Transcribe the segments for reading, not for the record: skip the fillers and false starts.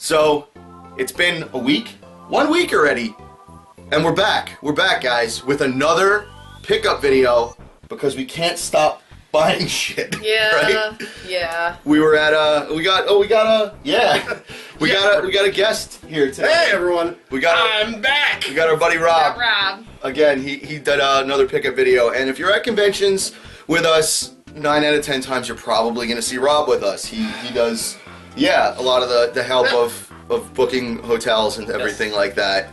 So, it's been a week? 1 week already. And we're back. We're back, guys, with another pickup video because we can't stop buying shit. Yeah. Right? Yeah. We were at we got a guest here today. Hey everyone. I'm back. We got our buddy Rob. Rob. Again, he did another pickup video, and if you're at conventions with us, 9 out of 10 times you're probably going to see Rob with us. He does, a lot of the help of booking hotels and everything like that,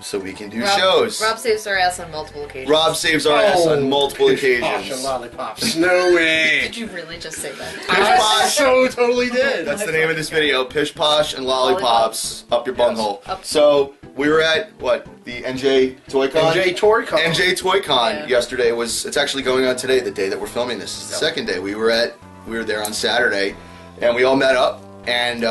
so we can do shows. Rob saves our ass on multiple occasions. Rob saves our ass on multiple occasions. Posh and lollipops. No way. Did you really just say that? I so totally did. That's the name of this video, Pish Posh and Lollipops up your bunghole. Up. So, we were at, the NJ ToyCon? NJ ToyCon. NJ ToyCon Yeah. yesterday it's actually going on today, the day that we're filming this. It's the second day. We were there on Saturday, and we all met up, and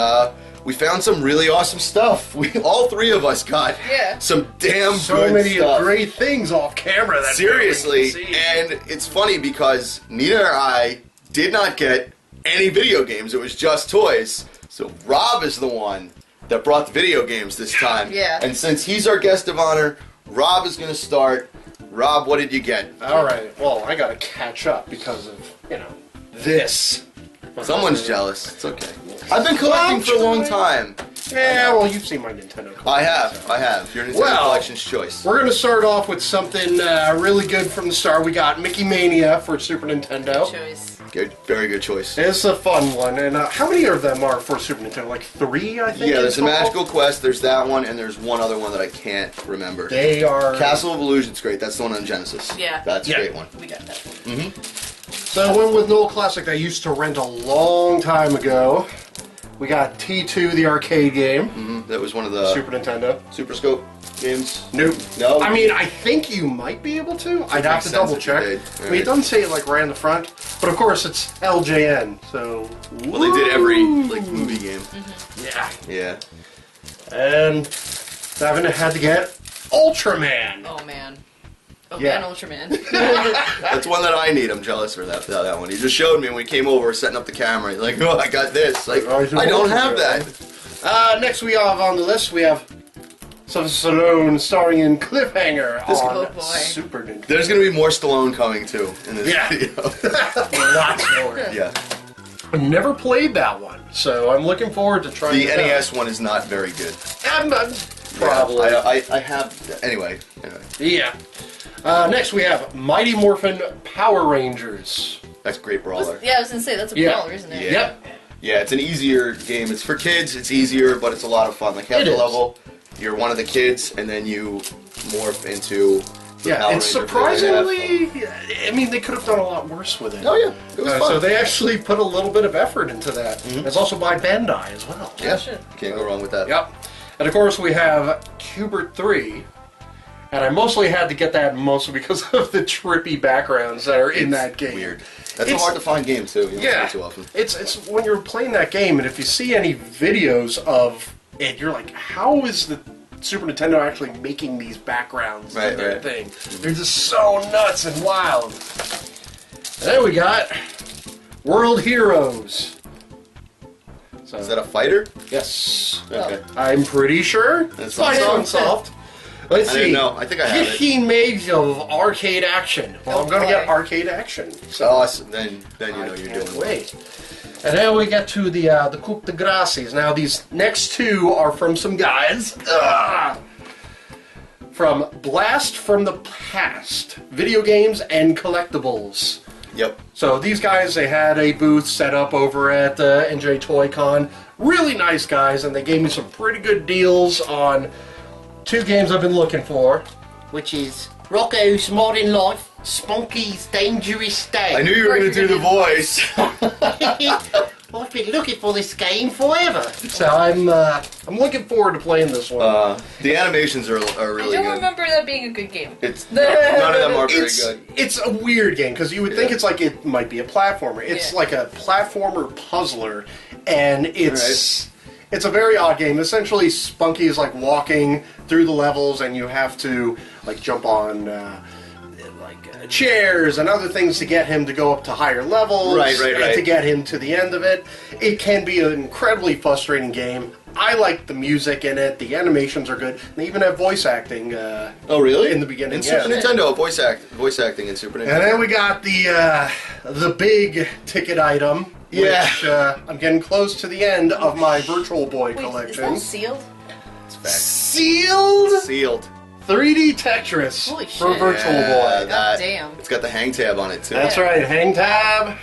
we found some really awesome stuff. All three of us got some damn so good many stuff. great things off camera that Seriously, we can see. and it's funny because Nina or I did not get any video games. It was just toys. So Rob is the one that brought the video games this time. Yeah. And since he's our guest of honor, Rob is going to start. Rob, what did you get? Alright, well, I gotta catch up because of, this. Someone's jealous. It's okay. I've been collecting for a long time. Yeah, well, you've seen my Nintendo collection. I have. Your Nintendo collection's choice. We're going to start off with something really good from the start. We got Mickey Mania for Super Nintendo. Choice. Good, very good choice. It's a fun one. And how many of them are for Super Nintendo? Like 3, I think? Yeah, there's a in total? Magical Quest, there's that one, and there's one other one that I can't remember. They are... Castle of Illusion's great. That's the one on Genesis. Yeah. That's a great one. We got that. So I went with an old classic that I used to rent a long time ago. We got T2, the arcade game. That was one of the Super Nintendo. Super Scope games. Nope. No? I mean, I think you might be able to. I'd have to sense double if you check. did. I mean, it doesn't say it like right in the front, but of course it's LJN. So Well, they did every movie game. yeah. Yeah. And Davin had to get Ultraman. Oh man. Oh Yeah. man, Ultraman. That's one that I need. I'm jealous for that one. He just showed me when we came over setting up the camera. He's like, oh, I got this. Like, I don't have that. Next we have on the list, we have Sylvester Stallone starring in Cliffhanger on Oh, boy. Super Nintendo. There's going to be more Stallone coming, too, in this video. Lots more. Yeah. I've never played that one, so I'm looking forward to trying The it NES one is not very good. Probably. I have... Anyway. Yeah. Next we have Mighty Morphin Power Rangers. That's a great brawler. Yeah, I was gonna say that's a brawler, isn't it? Yeah. Yep. Yeah, it's an easier game. It's for kids, it's easier, but it's a lot of fun. Like, half the level, you're one of the kids, and then you morph into the Power it's Ranger surprisingly... I mean, they could have done a lot worse with it. Oh, yeah. It was fun. So they actually put a little bit of effort into that. It's also by Bandai as well. Yeah, shit. can't go wrong with that. Yep. And of course we have Cubert 3. And I mostly had to get that mostly because of the trippy backgrounds that are in that game. Weird. That's hard to find game, too. You don't see it too often. It's when you're playing that game, and if you see any videos of it, you're like, how is the Super Nintendo actually making these backgrounds Right, in their right. thing? They're just so nuts and wild. And then we got World Heroes. So, Is that a fighter? yes. Okay. I'm pretty sure. That's Nice awesome. Unsolved. Let's I see. didn't know. I think I have it. 15 megs of arcade action. Well, I'm going to get arcade action. So then you know you're Can't doing wait. And now we get to the Coupe de Gracies. Now these next two are from some guys. From Blast from the Past. Video games and collectibles. Yep. So these guys, they had a booth set up over at NJ ToyCon. Really nice guys, and they gave me some pretty good deals on 2 games I've been looking for, which is Rocco's Modern Life, Spunky's Dangerous Day. I knew you were going to do the voice. I've been looking for this game forever. So I'm looking forward to playing this one. The animations are I really don't good. remember that being a good game. It's none of them are very it's, good. it's a weird game, because you would think it's like it might be a platformer. It's like a platformer puzzler, and it's a very odd game. Essentially, Spunky is like walking through the levels, and you have to like jump on chairs and other things to get him to go up to higher levels. Right. And to get him to the end of it. It can be an incredibly frustrating game. I like the music in it. The animations are good. They even have voice acting. Oh, really? In the beginning, in Super Nintendo, voice acting in Super Nintendo. And then we got the big ticket item. Yeah. Which, I'm getting close to the end of my Virtual Boy Wait, collection. is that sealed? Sealed 3D Tetris Holy for shit. Virtual Boy. That, damn. It's got the hang tab on it too. That's right, hang tab.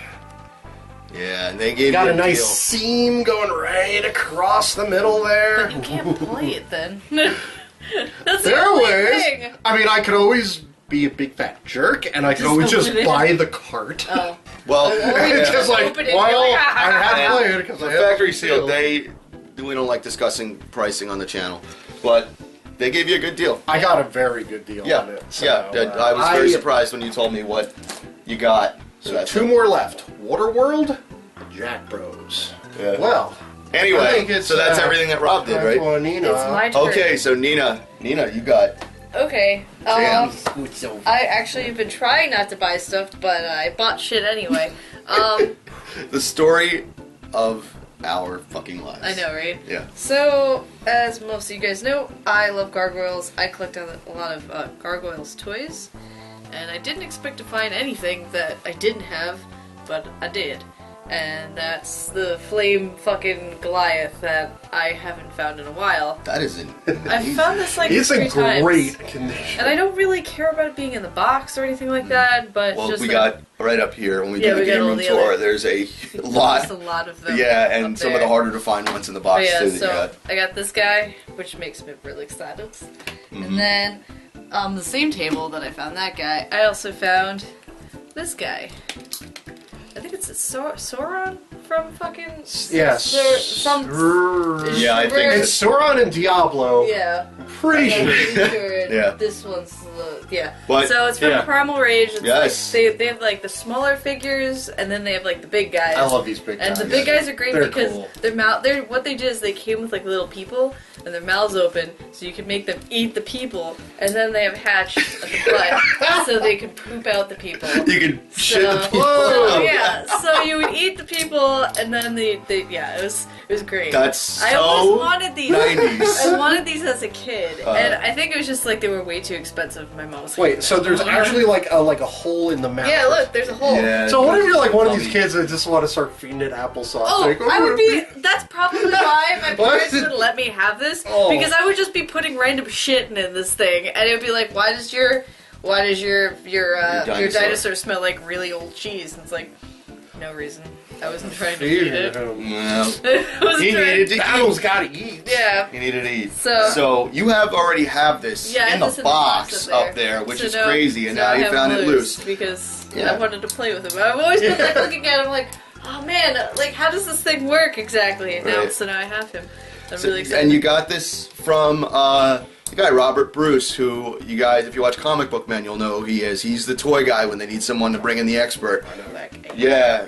Yeah, and they gave Got you a nice deal. seam going right across the middle there. But you can't play it then. That's the There are only ways. thing. I mean, I could always be a big fat jerk, and I could always just open it. buy the cart. Oh. Well, It's just like, Open it, well, you're like, I had to play it because the I had factory the sealed. deal. We don't like discussing pricing on the channel, but they gave you a good deal. I got a very good deal Yeah, on it. So, I was very surprised when you told me what you got. So two more left: Waterworld, and Jack Bros. Yeah. Well, I Anyway, think it's, so that's everything that Rob did, right? for Nina. It's my turn. Okay, so Nina, you got Okay. Damn. I actually have been trying not to buy stuff, but I bought shit anyway. the story of our fucking lives. I know, right? Yeah. So, as most of you guys know, I love gargoyles. I collect a lot of gargoyles toys, and I didn't expect to find anything that I didn't have, but I did. And that's the flame fucking Goliath that I haven't found in a while. That isn't. I found this like It's 3 in times. great condition. And I don't really care about it being in the box or anything like that, but Well, just we like, got right up here when we Yeah, did the we got game all room the tour. other- There's a lot. just a lot of them. Yeah, and up some of the there. harder to find ones in the But box yeah, too. That you so got. I got this guy, which makes me really excited. Mm-hmm. And then on the same table that I found that guy, I also found this guy. I think it's a Sauron from fucking Yes. some Yeah, I think It's Sauron and Diablo. yeah. Pretty I'm sure. pretty sure Yeah. this one's yeah. But- so it's from Yeah. Primal Rage. It's Yes. like, they have like the smaller figures, and then they have like the big guys. I love these big guys. And the big guys are great They're because cool. they're what they did is they came with like little people and their mouths open so you could make them eat the people, and then they have hatched at the butt so they could poop out the people. You could shit the people. So, yeah, so you would eat the people and then they yeah, it was great. That's so I always wanted these. 90s. I wanted these as a kid, and I think it was just like they were way too expensive. My mom was like, Wait, so there's actually like a hole in the mouth. yeah, look, there's a hole. Yeah. So what if you're like one of these Lummy. kids that just want to start feeding it applesauce? Oh, Like, I would be. That's probably why my What? parents would let me have this, Oh. because I would just be putting random shit in this thing, and it would be like, why does your dinosaur smell like really old cheese? And it's like, no reason. I wasn't trying to eat it. Well, I wasn't he trying- needed to eat. Battle's gotta eat. Yeah. He needed to eat. So- you already have this Yeah, in the it's box up there, which So is now- crazy, and so now I you have found it loose. because Yeah. I wanted to play with it. I've always been like looking at him like, oh man, like how does this thing work exactly? And Right. so now I have him. I'm So- really excited. and you got this from the guy Robert Bruce, who you guys, if you watch Comic Book Men, you'll know who he is. He's the toy guy when they need someone to bring in the expert. I know that guy. Yeah,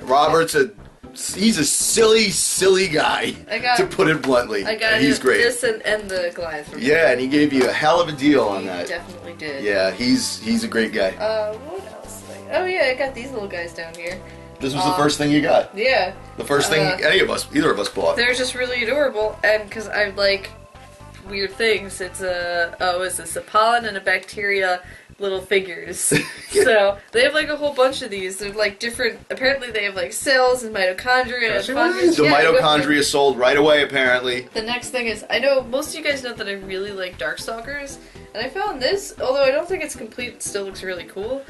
he's a silly guy, I got- to put it bluntly. I got He's great. this and the Goliath from Yeah, and he gave you a hell of a deal on that. Definitely did. Yeah, he's a great guy. What else? Oh yeah, I got these little guys down here. This was the first thing you got. Yeah. The first thing either of us bought. They're just really adorable, and because I like weird things, it's a pollen and a bacteria little figures. So they have like a whole bunch of these. They're like different. Apparently, they have like cells and mitochondria and see what it fungus. is? The Yeah, go for it. mitochondria sold right away, apparently. The next thing is, I know most of you guys know that I really like Darkstalkers, and I found this, although I don't think it's complete, it still looks really cool.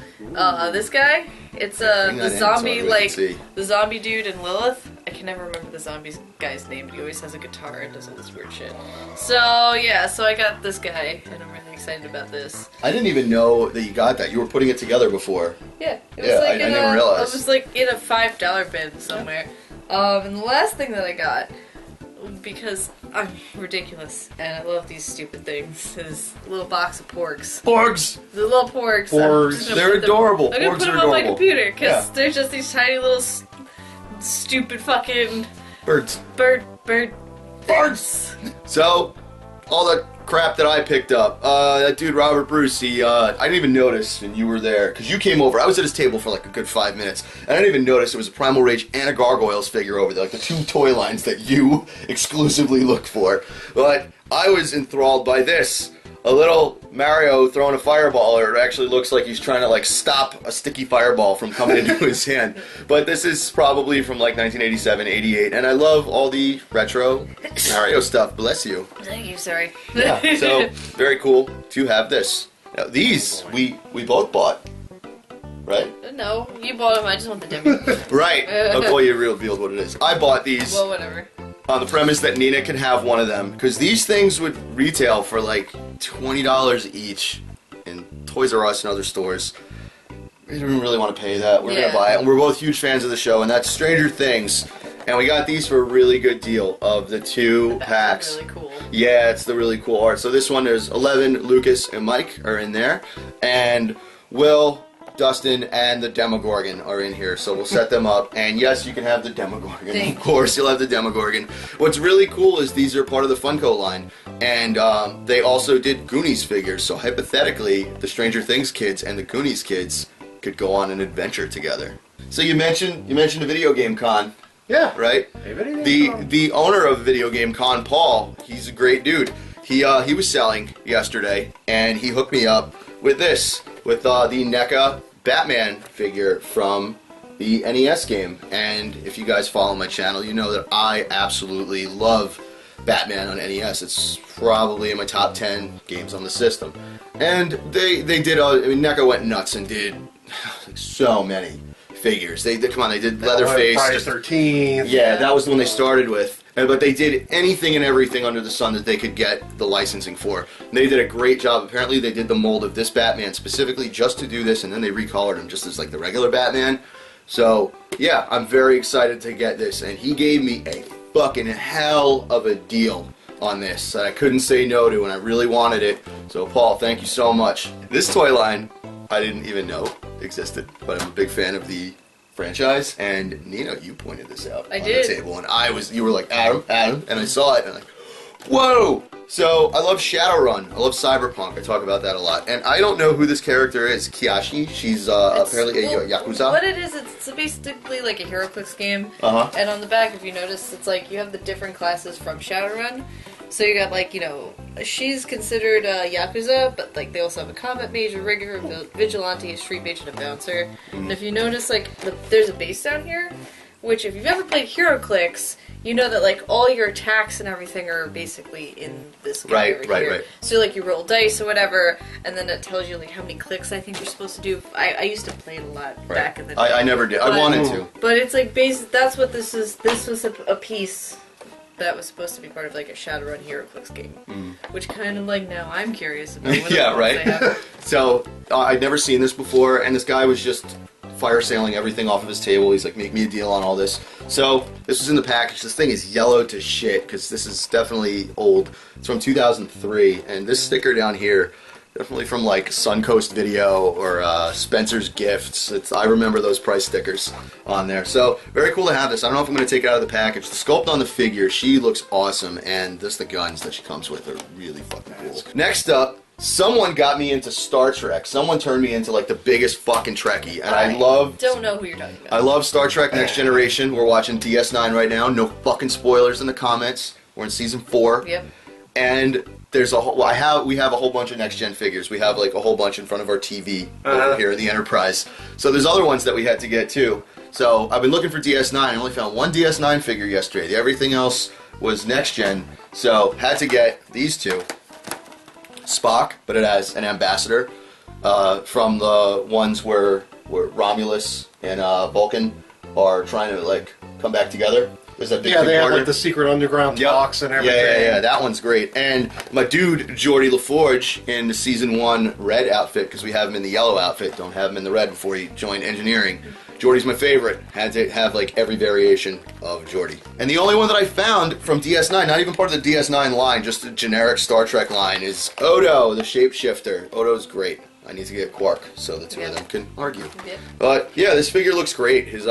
This guy, it's Bring the that in zombie, so we can see. the zombie dude and Lilith. I can never remember the zombie guy's name, but he always has a guitar and does all this weird shit. So yeah, so I got this guy, and I'm really excited about this. I didn't even know that you got that. You were putting it together before. Yeah, it was Yeah, like I in never realized. It was like in a $5 bin somewhere. And the last thing that I got, because I'm ridiculous and I love these stupid things, is a little box of porgs. Porgs! The little porgs. Porgs. I'm just gonna They're put them- adorable. I'm gonna Porgs put them are on my adorable. computer because Yeah. they're just these tiny little stupid fucking Birds. bird Birds! So, all the crap that I picked up. That dude Robert Bruce, I didn't even notice when you were there, because you came over. I was at his table for like a good 5 minutes, and I didn't even notice there was a Primal Rage and a Gargoyles figure over there, like the two toy lines that you exclusively look for. But I was enthralled by this. A little Mario throwing a fireball, or it actually looks like he's trying to like stop a sticky fireball from coming into his hand. But this is probably from like 1987, 88, and I love all the retro Mario stuff. Bless you. Thank you, sorry. Yeah, so very cool to have this. Now, these we both bought, right? No, you bought them, I just want the demo. Right. Oh, you revealed what it is. I bought these. Well, whatever. On the premise that Nina can have one of them, because these things would retail for like $20 each in Toys R Us and other stores. We didn't really want to pay that. We're gonna buy it, and we're both huge fans of the show, and that's Stranger Things. And we got these for a really good deal of the 2 packs. Really cool. Yeah, it's the really cool art. So this one, there's 11. Lucas and Mike are in there, and Will, Dustin, and the Demogorgon are in here, so we'll set them up. And yes, you can have the Demogorgon. Of course, you'll have the Demogorgon. What's really cool is these are part of the Funko line, and they also did Goonies figures. So hypothetically, the Stranger Things kids and the Goonies kids could go on an adventure together. So you mentioned a video game con. Yeah. Right. The owner of Video Game Con, Paul, he's a great dude. He was selling yesterday, and he hooked me up with this, with the NECA Batman figure from the NES game. And if you guys follow my channel, you know that I absolutely love Batman on NES. It's probably in my top 10 games on the system. And they did, I mean, NECA went nuts and did like, so many figures. They did Leatherface. Friday 13th. Yeah, that was the one they started with. But they did anything and everything under the sun that they could get the licensing for. And they did a great job. Apparently they did the mold of this Batman specifically just to do this, and then they recolored him just as like the regular Batman. So, yeah, I'm very excited to get this. And he gave me a fucking hell of a deal on this that I couldn't say no to, and I really wanted it. So, Paul, thank you so much. This toy line, I didn't even know existed, but I'm a big fan of the franchise, and Nina, you pointed this out on the table, and you were like, Adam, and I saw it, and I'm like, whoa! So, I love Shadowrun, I love Cyberpunk, I talk about that a lot, and I don't know who this character is, Kiyashi, she's apparently a Yakuza. What it is, it's basically like a HeroClix game, and on the back, if you notice, it's like you have the different classes from Shadowrun. So you got, like, you know, she's considered a Yakuza, but, like, they also have a combat mage, a rigger, a vigilante, a street mage, and a bouncer. And if you notice, like, there's a base down here, which if you've ever played HeroClix, you know that, like, all your attacks and everything are basically in this guy over here. Right. So, like, you roll dice or whatever, and then it tells you, like, how many clicks I think you're supposed to do. I used to play it a lot back in the day. I never did. I wanted to. But it's, like, that's what this is. This was a piece that was supposed to be part of like a Shadowrun HeroClix game, which kind of like now I'm curious about. What yeah, right. So I'd never seen this before, and this guy was just fire sailing everything off of his table. He's like, make me a deal on all this. So this was in the package. This thing is yellow to shit because this is definitely old. It's from 2003, and this sticker down here, definitely from like Suncoast Video or Spencer's Gifts. I remember those price stickers on there. So very cool to have this. I don't know if I'm going to take it out of the package. The sculpt on the figure, she looks awesome, and just the guns that she comes with are really fucking cool. Next up, someone got me into Star Trek. Someone turned me into like the biggest fucking Trekkie, and I don't know who you're talking about. I love Star Trek Next Generation. We're watching DS9 right now. No fucking spoilers in the comments. We're in season 4. Yep. And there's a whole. We have a whole bunch of next gen figures. We have like a whole bunch in front of our TV over here in the Enterprise. So there's other ones that we had to get too. So I've been looking for DS9. I only found one DS9 figure yesterday. Everything else was next gen. So had to get these two. Spock, but it has an ambassador from the ones where Romulus and Vulcan are trying to like come back together. There's that big they have like the secret underground talks and everything. Yeah, that one's great. And my dude Geordie LaForge in the season 1 red outfit, because we have him in the yellow outfit, don't have him in the red before he joined engineering. Geordie's my favorite. Had to have like every variation of Geordie. And the only one that I found from DS9, not even part of the DS9 line, just a generic Star Trek line, is Odo, the shapeshifter. Odo's great. I need to get Quark so the two of them can argue. But yeah, this figure looks great. His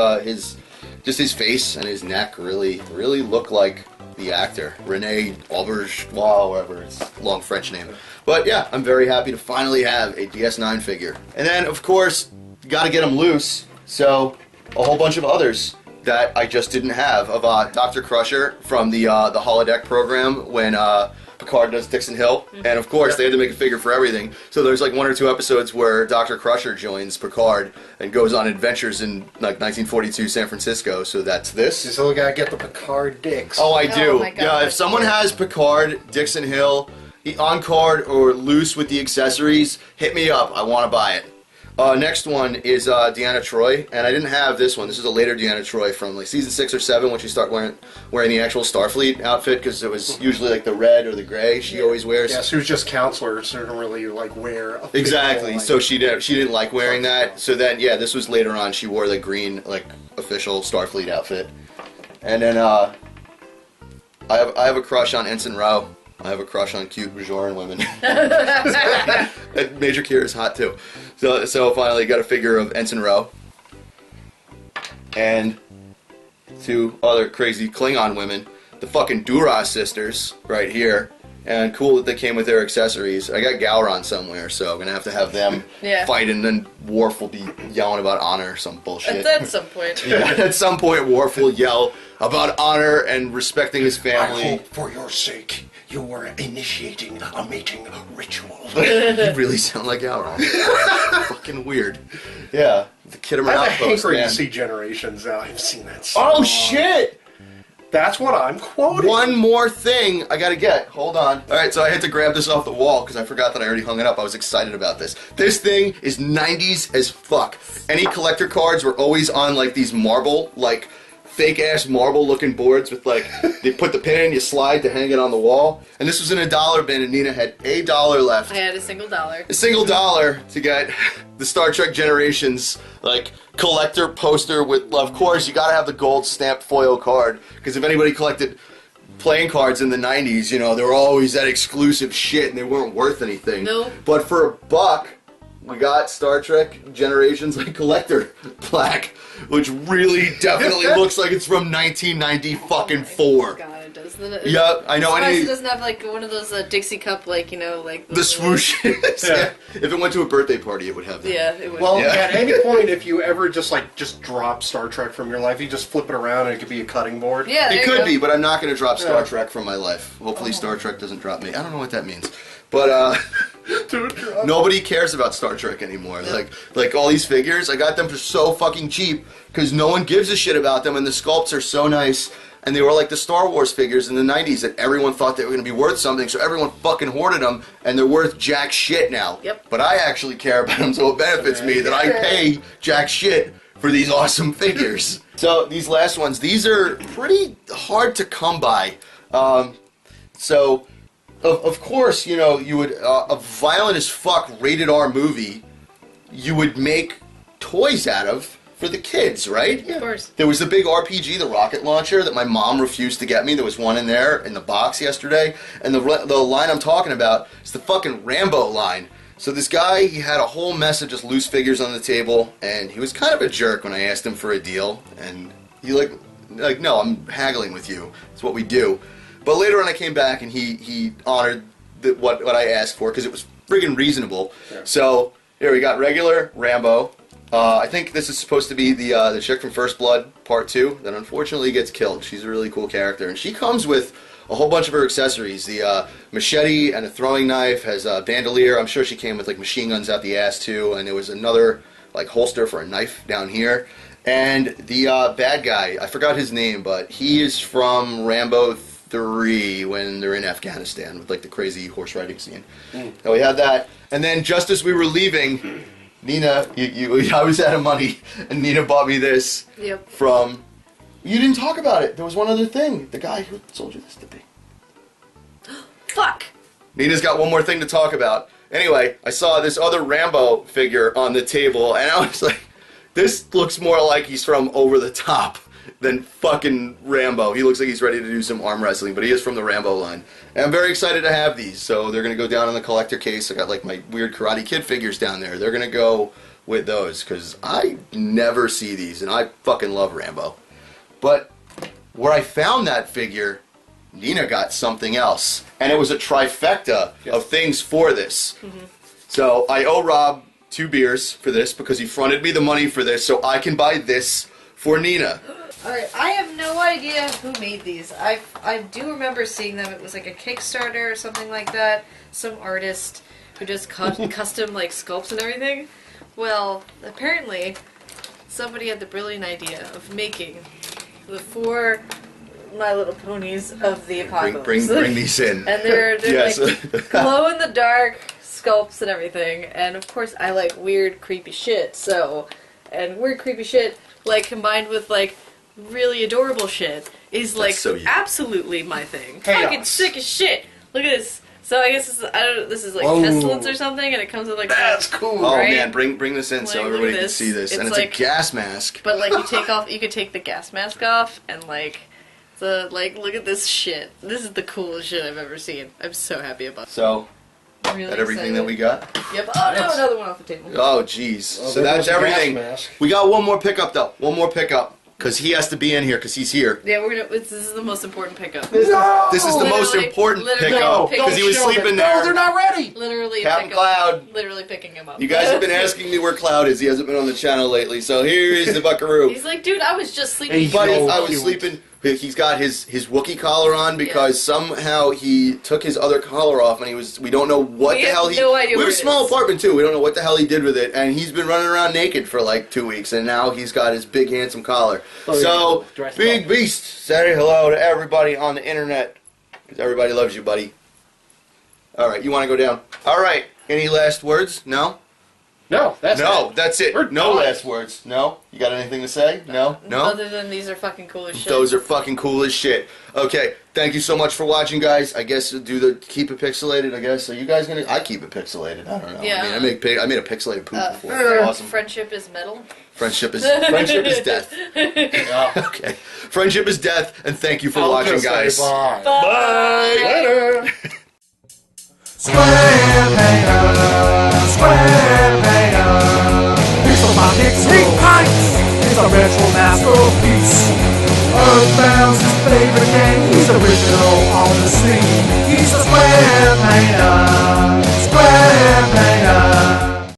face and his neck really look like the actor, Rene Auberjois, whatever, it's a long French name. But yeah, I'm very happy to finally have a DS9 figure. And then, of course, gotta get them loose, so a whole bunch of others that I just didn't have, of Dr. Crusher from the holodeck program when Picard does Dixon Hill, and of course they had to make a figure for everything. So there's like 1 or 2 episodes where Dr. Crusher joins Picard and goes on adventures in like 1942 San Francisco. So that's this. You still gotta get the Picard dicks. Oh, I do. Oh my God, yeah, if someone has Picard, Dixon Hill, on card or loose with the accessories, hit me up. I want to buy it. Next one is Deanna Troi, and I didn't have this one. This is a later Deanna Troi from like season 6 or 7 when she started wearing the actual Starfleet outfit, because it was usually like the red or the gray she always wears. Yeah, she was just counselor, so didn't really like wear a Exactly. like, so she didn't like wearing that. So then yeah, this was later on. She wore the green like official Starfleet outfit, and then I have a crush on Ensign Ro. I have a crush on cute Bajoran women. Major Kira is hot too. So finally got a figure of Ensign Ro. And 2 other crazy Klingon women. The fucking Duras sisters right here. And cool that they came with their accessories. I got Gowron somewhere, so I'm gonna have them fight, and then Worf will be yelling about honor or some bullshit. At some point. Yeah, at some point Worf will yell about honor and respecting his family. I hope for your sake you are initiating a mating ritual. You really sound like Gowron. Fucking weird. Yeah, the Kid I have a Outpost, hankering man. to see Generations now. I've seen that. Oh shit! That's what I'm quoting. One more thing I gotta get. Hold on. Alright, so I had to grab this off the wall because I forgot that I already hung it up. I was excited about this. This thing is 90s as fuck. Any collector cards were always on like these marble, like fake ass marble looking boards with like, they put the pin in, you slide to hang it on the wall. And this was in a $1 bin, and Nina had $1 left. I had a single dollar. A single $1 to get the Star Trek Generations like collector poster with, of course, you gotta have the gold stamped foil card, because if anybody collected playing cards in the 90s, you know, they were always that exclusive shit and they weren't worth anything. Nope. But for $1, we got Star Trek Generations like collector plaque, which really definitely looks like it's from 1994. God, it does. Yeah, I know. It doesn't have like one of those Dixie cup, like, you know, like The swoosh. Yeah. If it went to a birthday party, it would have that. Yeah, it would. Well, Yeah. at any point, if you ever just drop Star Trek from your life, you just flip it around and it could be a cutting board. Yeah, there It you could go. be, but I'm not going to drop Star Trek from my life. Hopefully Star Trek doesn't drop me. I don't know what that means. But, nobody cares about Star Trek anymore. Like all these figures, I got them for so fucking cheap because no one gives a shit about them, and the sculpts are so nice. And they were like the Star Wars figures in the 90s that everyone thought they were going to be worth something, so everyone fucking hoarded them, and they're worth jack shit now. Yep. But I actually care about them, so it benefits me that I pay jack shit for these awesome figures. So these last ones, these are pretty hard to come by. So, of course, you know, you would, a violent as fuck rated R movie, you would make toys out of for the kids, right? Of course. There was the big RPG, the rocket launcher, that my mom refused to get me. There was one in there in the box yesterday. And the line I'm talking about is the fucking Rambo line. So this guy, he had a whole mess of just loose figures on the table, and he was kind of a jerk when I asked him for a deal. And he like, no, I'm haggling with you. It's what we do. But later on I came back and he honored what I asked for, because it was friggin' reasonable. Yeah. So here we got regular Rambo. I think this is supposed to be the chick from First Blood Part 2 that unfortunately gets killed. She's a really cool character, and she comes with a whole bunch of her accessories. The machete and a throwing knife, has a bandolier. I'm sure she came with like machine guns out the ass too, and there was another like holster for a knife down here. And the bad guy, I forgot his name, but he is from Rambo 3 when they're in Afghanistan with like the crazy horse riding scene. So we had that, and then just as we were leaving, Nina, I was out of money, and Nina bought me this. Yep. From, you didn't talk about it. There was one other thing. The guy who sold you this to be. Fuck. Nina's got one more thing to talk about. Anyway, I saw this other Rambo figure on the table, and I was like, this looks more like he's from Over the Top than fucking Rambo. He looks like he's ready to do some arm wrestling, but he is from the Rambo line. And I'm very excited to have these, so they're going to go down in the collector case. I got like my weird Karate Kid figures down there. They're going to go with those, because I never see these, and I fucking love Rambo. But where I found that figure, Nina got something else. And it was a trifecta of things for this. So I owe Rob 2 beers for this because he fronted me the money for this so I can buy this for Nina. Alright, I have no idea who made these. I do remember seeing them. It was like a Kickstarter or something like that. Some artist who just custom like sculpts and everything. Well, apparently somebody had the brilliant idea of making the 4 My Little Ponies of the apocalypse. Bring these in. And they're Yes. like glow in the dark sculpts and everything. And of course I like weird creepy shit, and weird creepy shit like combined with like really adorable shit is like absolutely my thing. Chaos. Fucking sick as shit. Look at this. So I guess this is, I don't know, this is like pestilence or something, and it comes with like That's cool. Oh right? man, bring this in so Like, everybody look at can this. see this. It's And it's like- a gas mask. But like you could take the gas mask off and like look at this shit. This is the coolest shit I've ever seen. I'm so happy about it. So, I'm really that everything that we excited. got? Yep. Oh no, another one off the table. Oh jeez. Well, So there that's goes the gas everything. mask. We got one more pickup though. One more pickup. Because he has to be in here because he's here. Yeah, this is the most important pickup. No! This is the most Literally- important literally pickup pickup. because he was Don't show sleeping them. No, there. they're not ready. Literally Captain pick 'em- Cloud. Literally picking him up. You guys have been asking me where Cloud is. He hasn't been on the channel lately. So here is the buckaroo. He's like, dude, I was just sleeping. He's But so I was cute. sleeping. He's got his Wookiee collar on because somehow he took his other collar off and we don't know what We the have hell he. no idea We're where a it small is. apartment too. We don't know what the hell he did with it, and he's been running around naked for like 2 weeks, and now he's got his big handsome collar. Oh, yeah. So Dressed Big up. Beast, say hello to everybody on the internet because everybody loves you, buddy. All right, you want to go down? All right. Any last words? No. No, that's No, it. that's it. We're No done. last words. No. You got anything to say? No. No. Other than these are fucking cool as shit. Those are fucking cool as shit. Okay, thank you so much for watching, guys. I guess keep it pixelated. I guess are you guys gonna? I keep it pixelated. I don't know. Yeah. I mean, I made a pixelated poop before. Awesome. Friendship is metal. Friendship is death. Yeah. Okay, friendship is death, and thank you for I'll watching, just say guys. bye. Bye. Later. Squarepainter. Pixel by pixel. It's a retro masterpiece. Earthbound's his favorite game. He's original on the scene.